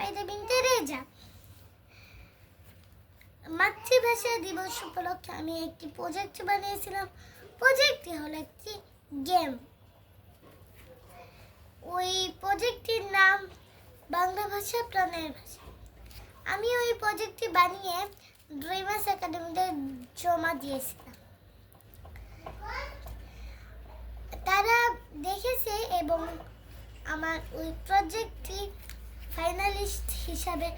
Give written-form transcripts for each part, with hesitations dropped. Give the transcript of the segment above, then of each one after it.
ফাইদা বিনতে রেজা। মাতৃভাষা দিবস উপলক্ষে আমি একটি প্রজেক্ট বানিয়েছিলাম। প্রজেক্টটি হলো একটি গেম। ওই প্রজেক্টটির নাম বাংলা ভাষা প্রাণের ভাষা। আমি ওই প্রজেক্টটি বানিয়ে ড্রিমার্স একাডেমিতে জমা দিয়েছিলাম। তারা দেখেছে এবং আমার ওই প্রজেক্টটি ফাইনালিস্ট হিসাবে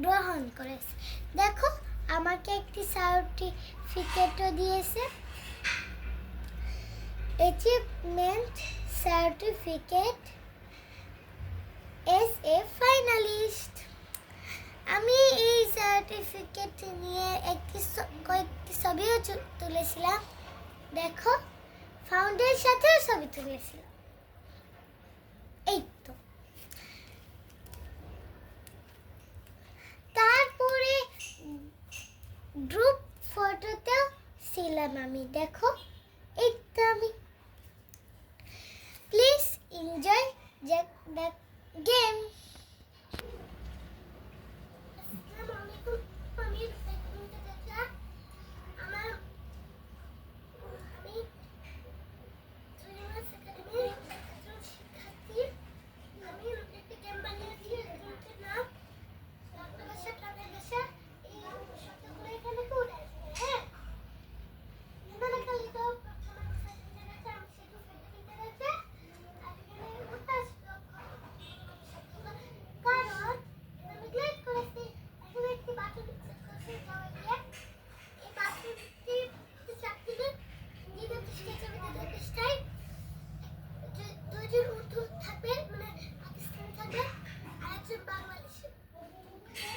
গ্রহণ করেছে। দেখো, আমাকে একটি সার্টিফিকেটও দিয়েছে, achievement certificate S A finalist. আমি এই সার্টিফিকেট নিয়ে কয়েকটি ছবিও তুলেছিলাম। দেখো, ফাউন্ডের সাথেও ছবি তুলেছিলাম। এই তো। তারপরে গ্রুপ ফটোতেও ছিলাম আমি। দেখো, এই তো আমি। Please enjoy the game.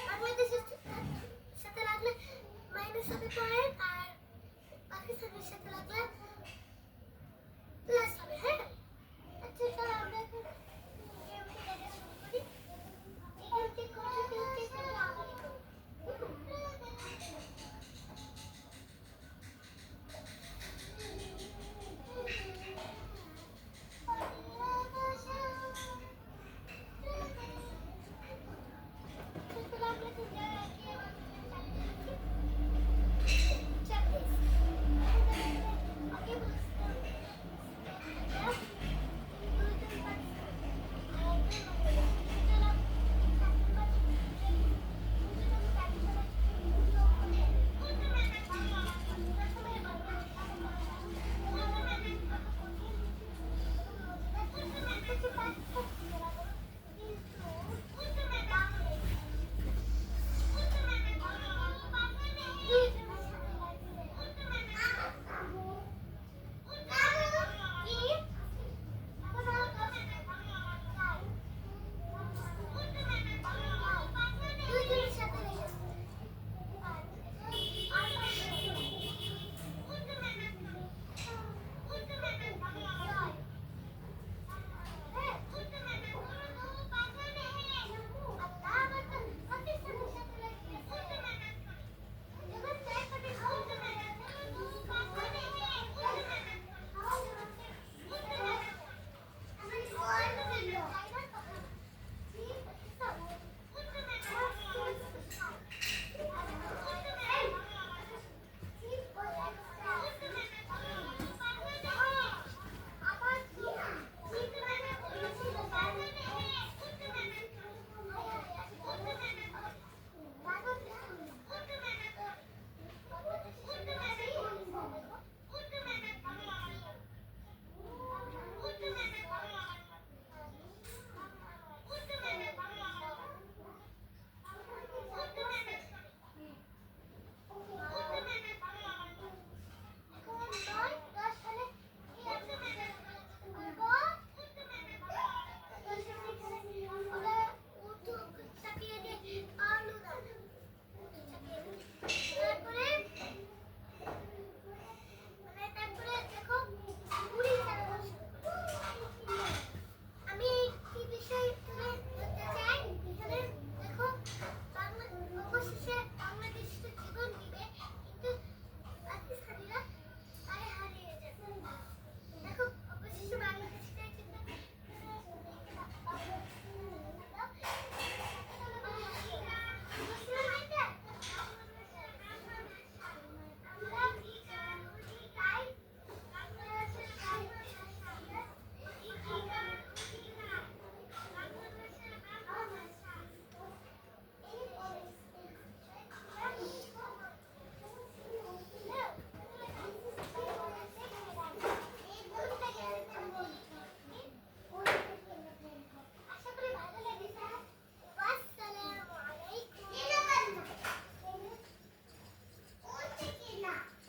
বাংলাদেশের সাথে লাগলে মাইনাস হবে পয়েন্ট, আর পাকিস্তানের সাথে লাগলে